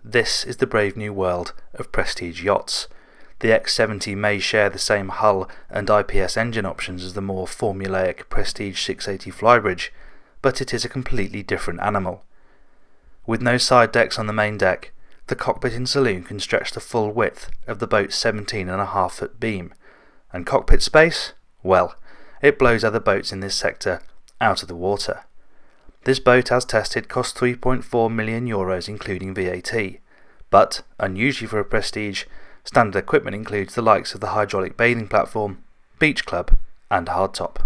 This is the brave new world of Prestige yachts. The X70 may share the same hull and IPS engine options as the more formulaic Prestige 680 Flybridge, but it is a completely different animal. With no side decks on the main deck, the cockpit and saloon can stretch the full width of the boat's 17.5-foot beam, and cockpit space? Well, it blows other boats in this sector out of the water. This boat, as tested, cost €3.4 million including VAT, but, unusually for a Prestige, standard equipment includes the likes of the hydraulic bathing platform, beach club and hardtop.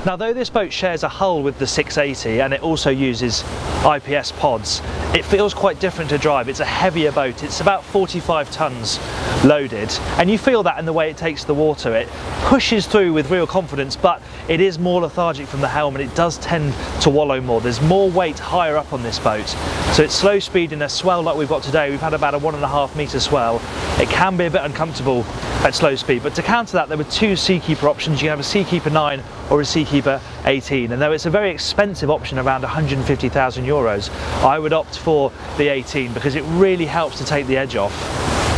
Now, though this boat shares a hull with the 680 and it also uses IPS pods, it feels quite different to drive. It's a heavier boat. It's about 45 tons loaded, and you feel that in the way it takes the water. It pushes through with real confidence, but it is more lethargic from the helm and it does tend to wallow more. There's more weight higher up on this boat, so it's slow speed in a swell like we've got today. We've had about a 1.5 metre swell. It can be a bit uncomfortable at slow speed, but to counter that, there were two Seakeeper options. You can have a Seakeeper 9 or a Seakeeper 18, and though it's a very expensive option, around €150,000, I would opt for the 18 because it really helps to take the edge off.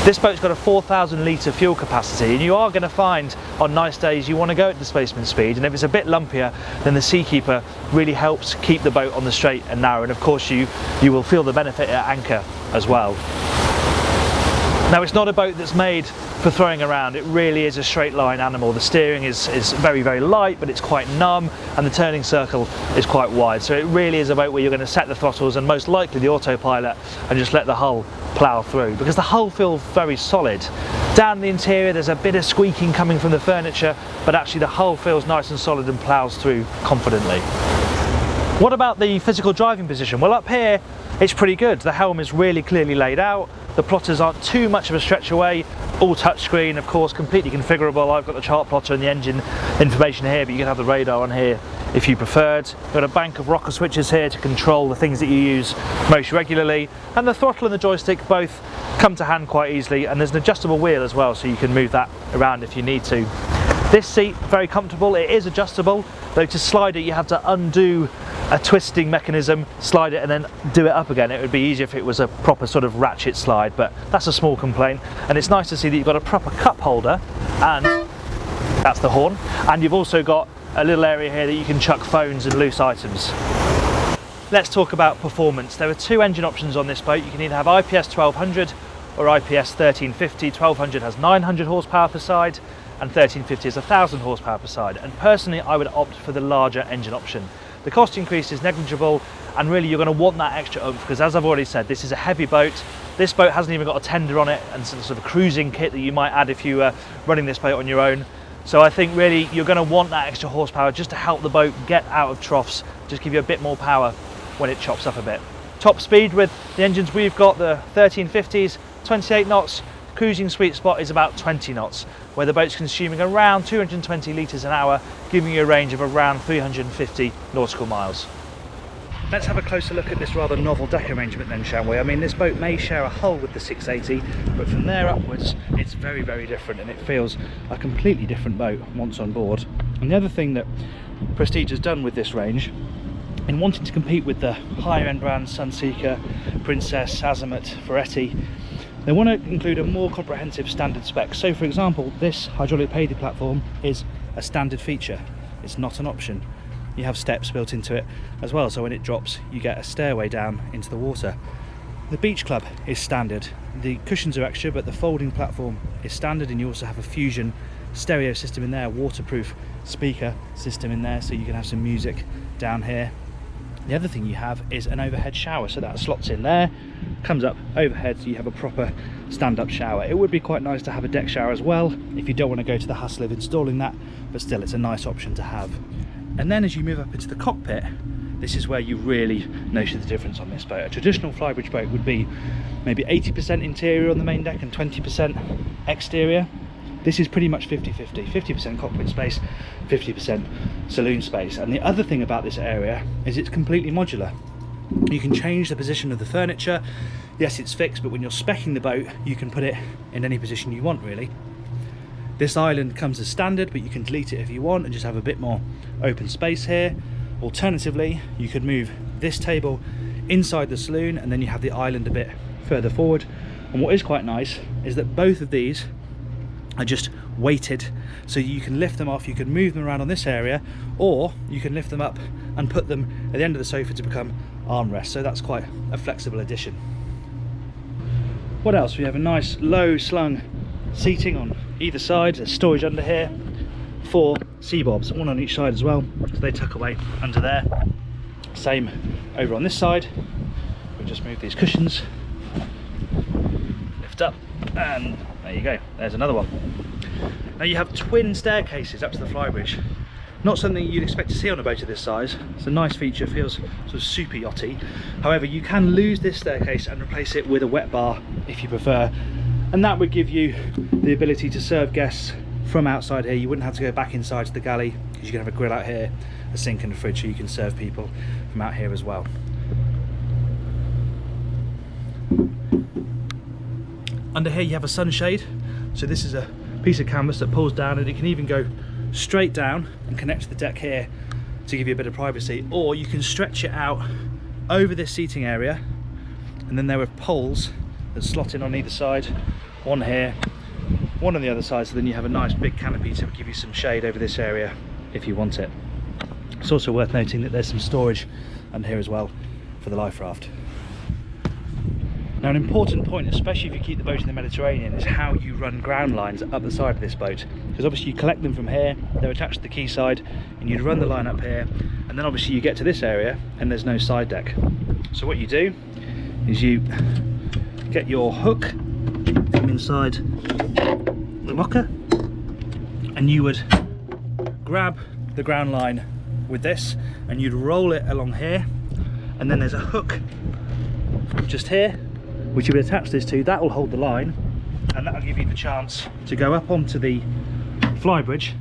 This boat's got a 4,000 litre fuel capacity, and you are going to find on nice days you want to go at displacement speed, and if it's a bit lumpier, then the Seakeeper really helps keep the boat on the straight and narrow, and of course you will feel the benefit at anchor as well. Now, it's not a boat that's made for throwing around. It really is a straight line animal. The steering is very, very light, but it's quite numb, and the turning circle is quite wide. So it really is a boat where you're going to set the throttles and most likely the autopilot and just let the hull plough through, because the hull feels very solid. Down the interior there's a bit of squeaking coming from the furniture, but actually the hull feels nice and solid and ploughs through confidently. What about the physical driving position? Well, up here it's pretty good. The helm is really clearly laid out. The plotters aren't too much of a stretch away. All touchscreen, of course, completely configurable. I've got the chart plotter and the engine information here, but you can have the radar on here if you preferred. We've got a bank of rocker switches here to control the things that you use most regularly, and the throttle and the joystick both come to hand quite easily, and there's an adjustable wheel as well, so you can move that around if you need to. This seat, very comfortable. It is adjustable, though to slide it you have to undo a twisting mechanism, slide it and then do it up again. It would be easier if it was a proper sort of ratchet slide, but that's a small complaint. And it's nice to see that you've got a proper cup holder, and that's the horn, and you've also got a little area here that you can chuck phones and loose items. Let's talk about performance. There are two engine options on this boat. You can either have IPS 1200 or IPS 1350. 1200 has 900 horsepower per side and 1350 is 1000 horsepower per side, and personally I would opt for the larger engine option. The cost increase is negligible, and really you're going to want that extra oomph because, as I've already said, this is a heavy boat. This boat hasn't even got a tender on it and sort of cruising kit that you might add if you were running this boat on your own. So I think really you're going to want that extra horsepower just to help the boat get out of troughs, just give you a bit more power when it chops up a bit. Top speed with the engines we've got, the 1350s, 28 knots. Cruising sweet spot is about 20 knots, where the boat's consuming around 220 litres an hour, giving you a range of around 350 nautical miles. Let's have a closer look at this rather novel deck arrangement then, shall we? I mean, this boat may share a hull with the 680, but from there upwards it's very, very different, and it feels a completely different boat once on board. And the other thing that Prestige has done with this range, in wanting to compete with the higher end brands Sunseeker, Princess, Azimuth, Ferretti, they want to include a more comprehensive standard spec. So for example, this hydraulic bathing platform is a standard feature. It's not an option. You have steps built into it as well, so when it drops you get a stairway down into the water. The beach club is standard. The cushions are extra, but the folding platform is standard, and you also have a Fusion stereo system in there, a waterproof speaker system in there, so you can have some music down here. The other thing you have is an overhead shower, so that slots in there, comes up overhead, so you have a proper stand-up shower. It would be quite nice to have a deck shower as well if you don't want to go to the hassle of installing that, but still it's a nice option to have. And then as you move up into the cockpit, this is where you really notice the difference on this boat. A traditional Flybridge boat would be maybe 80% interior on the main deck and 20% exterior. This is pretty much 50-50, 50% cockpit space, 50% saloon space. And the other thing about this area is it's completely modular. You can change the position of the furniture. Yes, it's fixed, but when you're speccing the boat, you can put it in any position you want, really. This island comes as standard, but you can delete it if you want and just have a bit more open space here. Alternatively, you could move this table inside the saloon, and then you have the island a bit further forward. And what is quite nice is that both of these are just weighted, so you can lift them off, you can move them around on this area, or you can lift them up and put them at the end of the sofa to become armrests. So that's quite a flexible addition. What else? We have a nice low slung seating on either side. There's storage under here, 4 sea bobs, one on each side as well, so they tuck away under there. Same over on this side. We'll just move these cushions, lift up, and there you go, there's another one. Now you have twin staircases up to the Flybridge. Not something you'd expect to see on a boat of this size. It's a nice feature, feels sort of super yachty. However, you can lose this staircase and replace it with a wet bar if you prefer, and that would give you the ability to serve guests from outside here. You wouldn't have to go back inside to the galley, because you can have a grill out here, a sink and a fridge, so you can serve people from out here as well. Under here you have a sunshade, so this is a piece of canvas that pulls down, and it can even go straight down and connect to the deck here to give you a bit of privacy, or you can stretch it out over this seating area, and then there are poles that slot in on either side, one here, one on the other side, so then you have a nice big canopy to give you some shade over this area if you want it. It's also worth noting that there's some storage under here as well for the life raft. Now, an important point, especially if you keep the boat in the Mediterranean, is how you run ground lines up the side of this boat, because obviously you collect them from here, they're attached to the quayside, and you'd run the line up here, and then obviously you get to this area and there's no side deck. So what you do is you get your hook from inside the locker, and you would grab the ground line with this, and you'd roll it along here, and then there's a hook just here which you would attach this to. That will hold the line, and that will give you the chance to go up onto the Flybridge,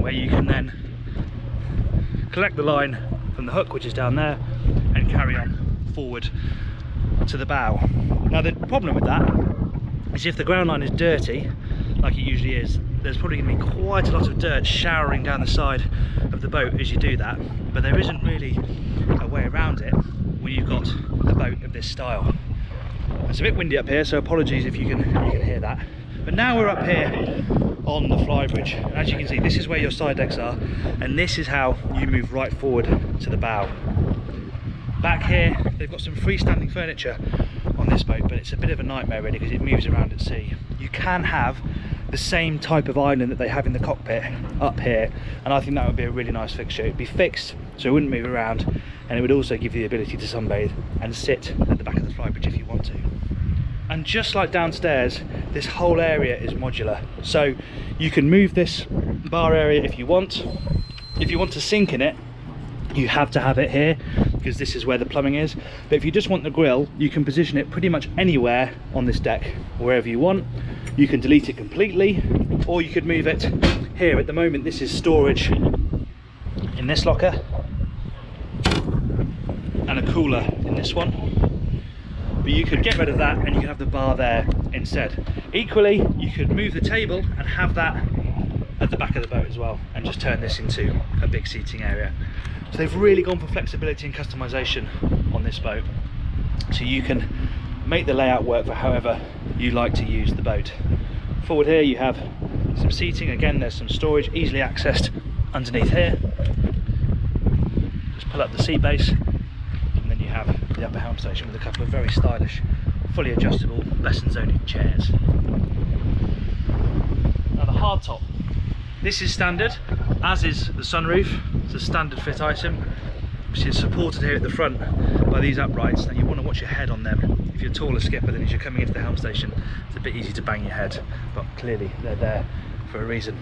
where you can then collect the line from the hook, which is down there, and carry on forward to the bow. Now, the problem with that is if the ground line is dirty, like it usually is, there's probably going to be quite a lot of dirt showering down the side of the boat as you do that, but there isn't really a way around it when you've got a boat of this style. It's a bit windy up here, so apologies if you can hear that. But now we're up here on the Flybridge, and as you can see, this is where your side decks are, and this is how you move right forward to the bow. Back here, they've got some freestanding furniture on this boat, but it's a bit of a nightmare really, because it moves around at sea. You can have the same type of island that they have in the cockpit up here, and I think that would be a really nice fixture. It'd be fixed so it wouldn't move around, and it would also give you the ability to sunbathe and sit at the back of the Flybridge if you want to. And just like downstairs, this whole area is modular, so you can move this bar area if you want. If you want to sink in it, you have to have it here, because this is where the plumbing is. But if you just want the grill, you can position it pretty much anywhere on this deck, wherever you want. You can delete it completely, or you could move it here. At the moment, this is storage in this locker, and a cooler in this one. But you could get rid of that and you can have the bar there instead. Equally, you could move the table and have that at the back of the boat as well, and just turn this into a big seating area. So they've really gone for flexibility and customization on this boat, so you can make the layout work for however you like to use the boat. Forward here you have some seating. Again, there's some storage easily accessed underneath here. Just pull up the seat base, and then you have the upper helm station with a couple of very stylish, fully adjustable lessons only chairs. Now the hardtop. This is standard, as is the sunroof. It's a standard fit item, which is supported here at the front by these uprights. Now you want to watch your head on them. If you're a taller skipper, then as you're coming into the helm station, it's a bit easy to bang your head, but clearly they're there for a reason,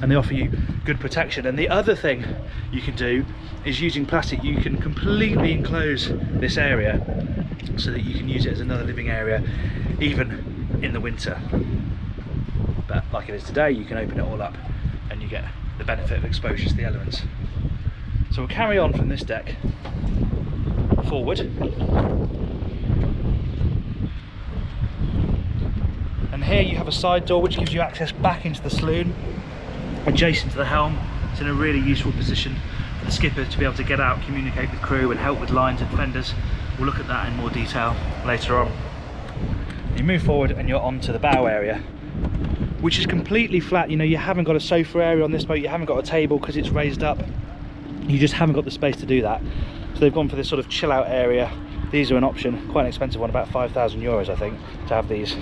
and they offer you good protection. And the other thing you can do is, using plastic, you can completely enclose this area so that you can use it as another living area even in the winter. But like it is today, you can open it all up and you get the benefit of exposure to the elements. So we'll carry on from this deck forward, and here you have a side door which gives you access back into the saloon adjacent to the helm. It's in a really useful position for the skipper to be able to get out, communicate with crew and help with lines and fenders. We'll look at that in more detail later on. You move forward and you're onto the bow area, which is completely flat. You know, you haven't got a sofa area on this boat, you haven't got a table because it's raised up. You just haven't got the space to do that. So they've gone for this sort of chill out area. These are an option, quite an expensive one, about 5,000 euros I think, to have these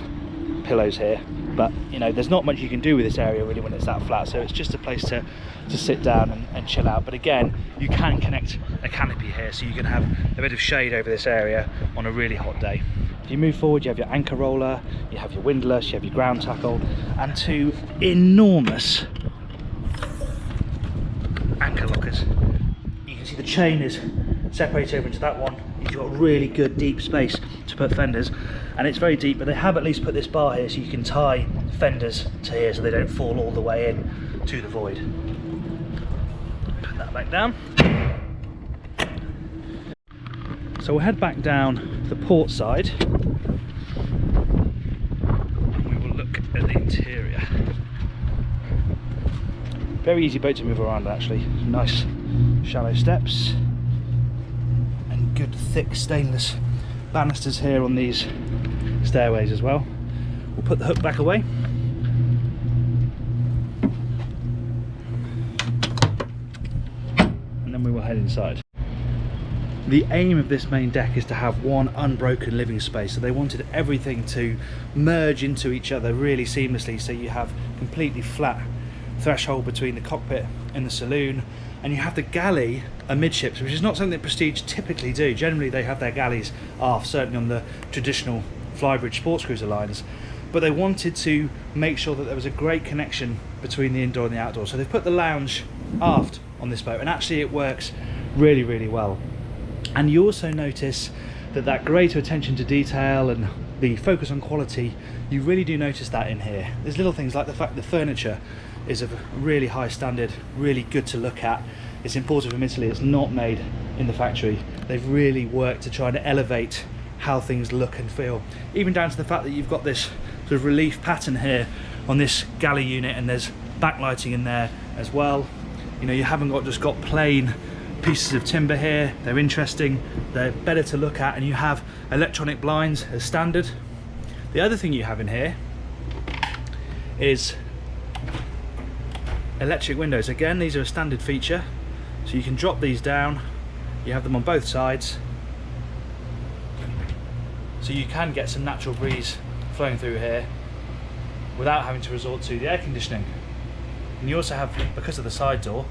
pillows here. But you know, there's not much you can do with this area really when it's that flat, so it's just a place to sit down and chill out. But again, you can connect a canopy here, so you can have a bit of shade over this area on a really hot day. If you move forward, you have your anchor roller, you have your windlass, you have your ground tackle, and two enormous anchor lockers. You can see the chain is separated over into that one. You've got really good deep space to put fenders, and it's very deep, but they have at least put this bar here so you can tie fenders to here so they don't fall all the way in to the void. Put that back down. So we'll head back down the port side and we will look at the interior. Very easy boat to move around actually. Nice shallow steps and good thick stainless banisters here on these stairways as well. We'll put the hook back away. And then we will head inside. The aim of this main deck is to have one unbroken living space, so they wanted everything to merge into each other really seamlessly, so you have completely flat threshold between the cockpit and the saloon, and you have the galley amidships, which is not something that Prestige typically do. Generally they have their galleys aft, certainly on the traditional Flybridge sports cruiser lines, but they wanted to make sure that there was a great connection between the indoor and the outdoor, so they've put the lounge aft on this boat, and actually it works really, really well. And you also notice that greater attention to detail and the focus on quality, you really do notice that in here. There's little things like the fact the furniture is of a really high standard, really good to look at. It's imported from Italy, it's not made in the factory. They've really worked to try to elevate how things look and feel. Even down to the fact that you've got this sort of relief pattern here on this galley unit, and there's backlighting in there as well. You know, you haven't just got plain pieces of timber here. They're interesting, they're better to look at, and you have electronic blinds as standard. The other thing you have in here is electric windows. Again, these are a standard feature, so you can drop these down. You have them on both sides, so you can get some natural breeze flowing through here without having to resort to the air conditioning. And you also have, because of the side door,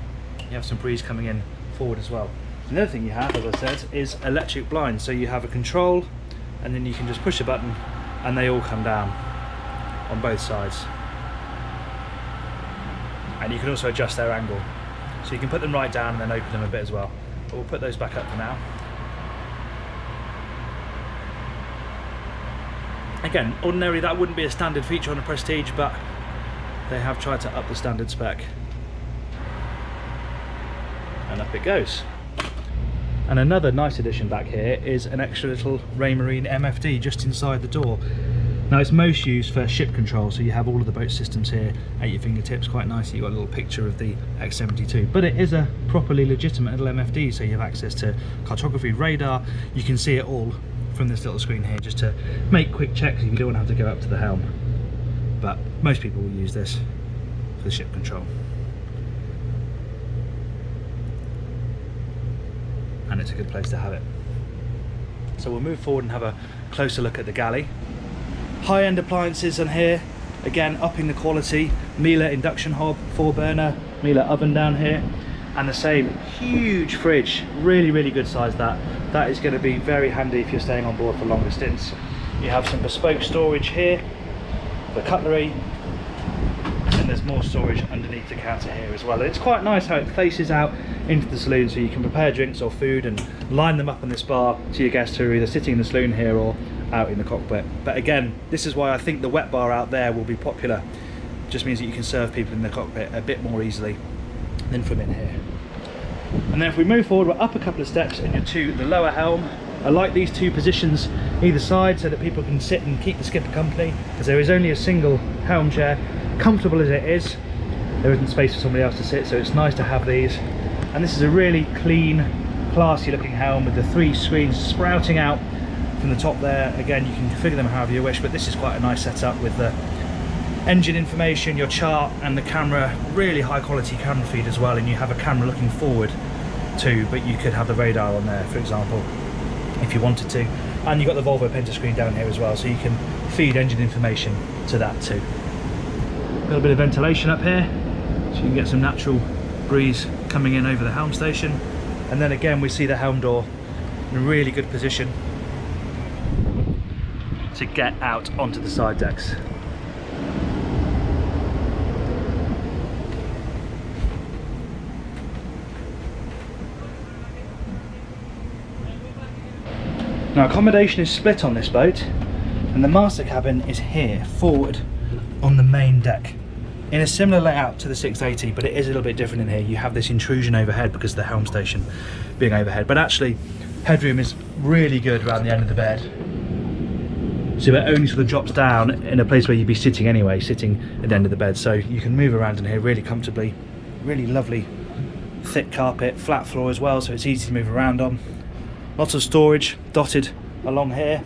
you have some breeze coming in forward as well. Another thing you have, as I said, is electric blinds. So you have a control, and then you can just push a button and they all come down on both sides. And you can also adjust their angle, so you can put them right down and then open them a bit as well. But we'll put those back up for now. Again, ordinarily that wouldn't be a standard feature on a Prestige, but they have tried to up the standard spec. And up it goes. And another nice addition back here is an extra little Raymarine MFD just inside the door. Now it's most used for ship control, so you have all of the boat systems here at your fingertips. Quite nicely, you've got a little picture of the X70 but it is a properly legitimate little MFD, so you have access to cartography, radar. You can see it all from this little screen here, just to make quick checks if you don't want to have to go up to the helm. But most people will use this for the ship control. And it's a good place to have it. So we'll move forward and have a closer look at the galley. High-end appliances on here, again upping the quality. Miele induction hob, 4-burner, Miele oven down here, and the same huge fridge, really good size. That is going to be very handy if you're staying on board for longer stints. You have some bespoke storage here for cutlery, and there's more storage underneath the counter here as well. It's quite nice how it faces out into the saloon, so you can prepare drinks or food and line them up on this bar to your guests who are either sitting in the saloon here or out in the cockpit. But again, this is why I think the wet bar out there will be popular. It just means that you can serve people in the cockpit a bit more easily than from in here. And then if we move forward, we're up a couple of steps and you're to the lower helm. I like these two positions either side so that people can sit and keep the skipper company, because there is only a single helm chair. Comfortable as it is, there isn't space for somebody else to sit, so it's nice to have these. And this is a really clean, classy looking helm with the 3 screens sprouting out from the top there. Again, you can configure them however you wish, but this is quite a nice setup with the engine information, your chart, and the camera. Really high quality camera feed as well, and you have a camera looking forward too, but you could have the radar on there, for example, if you wanted to. And you've got the Volvo Penta screen down here as well, so you can feed engine information to that too. A little bit of ventilation up here, so you can get some natural breeze coming in over the helm station. And then again, we see the helm door in a really good position to get out onto the side decks. Now, accommodation is split on this boat, and the master cabin is here forward on the main deck in a similar layout to the 680, but it is a little bit different in here. You have this intrusion overhead because of the helm station being overhead, but actually headroom is really good around the end of the bed, so it only sort of drops down in a place where you'd be sitting anyway, sitting at the end of the bed, so you can move around in here really comfortably. Really lovely thick carpet, flat floor as well, so it's easy to move around on. Lots of storage dotted along here.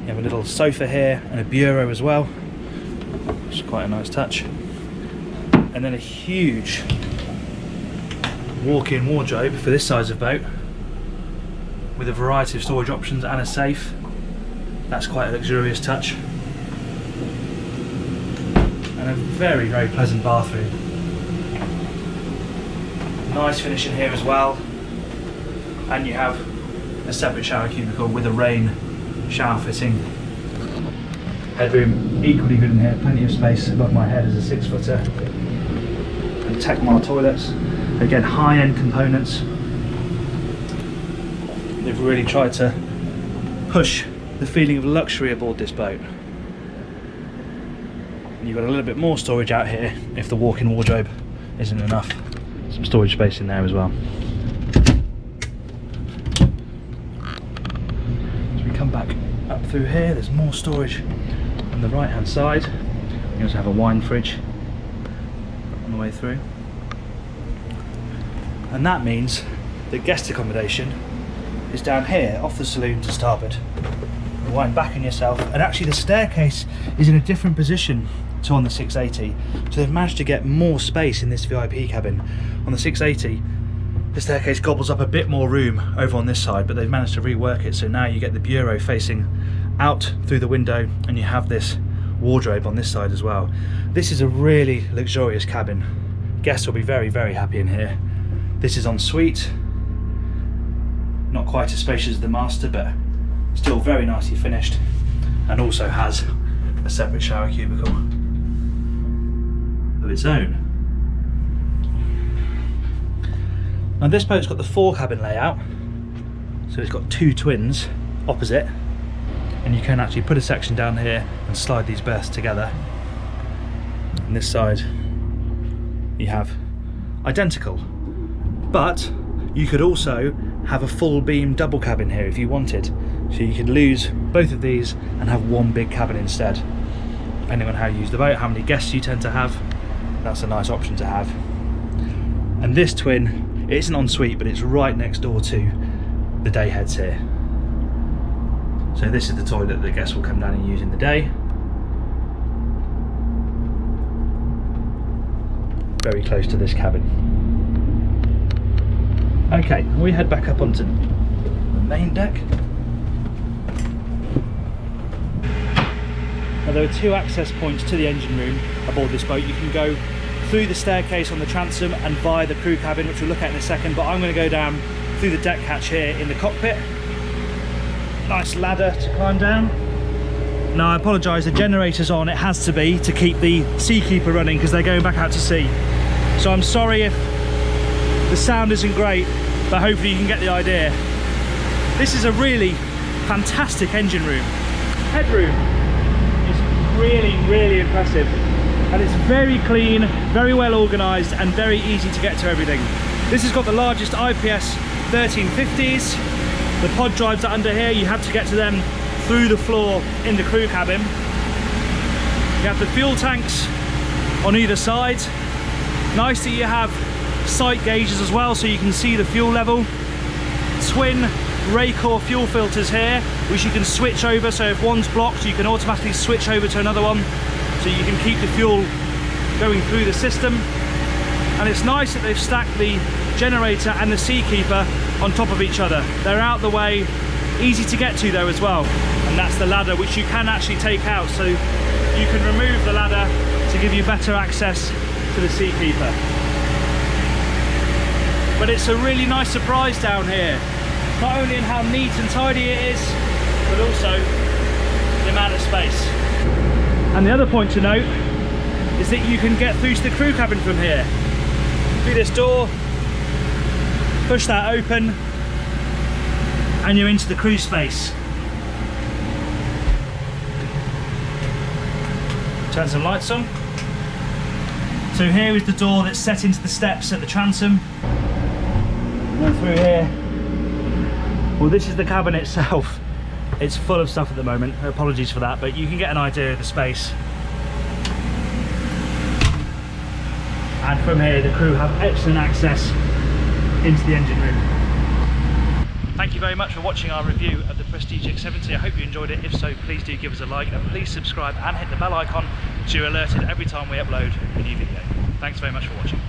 You have a little sofa here and a bureau as well, which is quite a nice touch. And then a huge walk-in wardrobe for this size of boat, with a variety of storage options and a safe. That's quite a luxurious touch. And a very, very pleasant bathroom. Nice finish in here as well. And you have a separate shower cubicle with a rain shower fitting. Headroom equally good in here, plenty of space above my head as a 6-footer. And Tecmar toilets, again high-end components. They've really tried to push the feeling of luxury aboard this boat. And you've got a little bit more storage out here if the walk-in wardrobe isn't enough. Some storage space in there as well. Come back up through here, there's more storage on the right hand side. You also have a wine fridge on the way through, and that means that guest accommodation is down here off the saloon to starboard. You wind back on yourself, and actually the staircase is in a different position to on the 680, so they've managed to get more space in this VIP cabin. On the 680 the staircase gobbles up a bit more room over on this side, but they've managed to rework it, so now you get the bureau facing out through the window, and you have this wardrobe on this side as well. This is a really luxurious cabin. Guests will be very, very happy in here. This is en suite, not quite as spacious as the master, but still very nicely finished, and also has a separate shower cubicle of its own. Now this boat's got the 4-cabin layout, so it's got 2 twins opposite, and you can actually put a section down here and slide these berths together. On this side you have identical, but you could also have a full beam double cabin here if you wanted, so you could lose both of these and have one big cabin instead. Depending on how you use the boat, how many guests you tend to have, that's a nice option to have. And this twin, it isn't en suite, but it's right next door to the day heads here. So this is the toilet that the guests will come down and use in the day. Very close to this cabin. Okay, we head back up onto the main deck. Now there are 2 access points to the engine room aboard this boat. You can go through the staircase on the transom and via the crew cabin, which we'll look at in a second, but I'm going to go down through the deck hatch here in the cockpit. Nice ladder to climb down. Now I apologise, the generator's on, it has to be, to keep the Seakeeper running because they're going back out to sea. So I'm sorry if the sound isn't great, but hopefully you can get the idea. This is a really fantastic engine room. Headroom is really, really impressive. And it's very clean, very well organised, and very easy to get to everything. This has got the largest IPS 1350s. The pod drives are under here. You have to get to them through the floor in the crew cabin. You have the fuel tanks on either side. Nice that you have sight gauges as well, so you can see the fuel level. Twin Raycor fuel filters here, which you can switch over, so if one's blocked you can automatically switch over to another one, so you can keep the fuel going through the system. And it's nice that they've stacked the generator and the Seakeeper on top of each other. They're out the way, easy to get to though as well. And that's the ladder, which you can actually take out, so you can remove the ladder to give you better access to the Seakeeper. But it's a really nice surprise down here, not only in how neat and tidy it is, but also the amount of space. And the other point to note is that you can get through to the crew cabin from here. Through this door, push that open, and you're into the crew space. Turn some lights on. So here is the door that's set into the steps at the transom. And then through here, well, this is the cabin itself. It's full of stuff at the moment, apologies for that, but you can get an idea of the space. And from here the crew have excellent access into the engine room. Thank you very much for watching our review of the Prestige X70. I hope you enjoyed it. If so, please do give us a like, and please subscribe and hit the bell icon so you're alerted every time we upload a new video. Thanks very much for watching.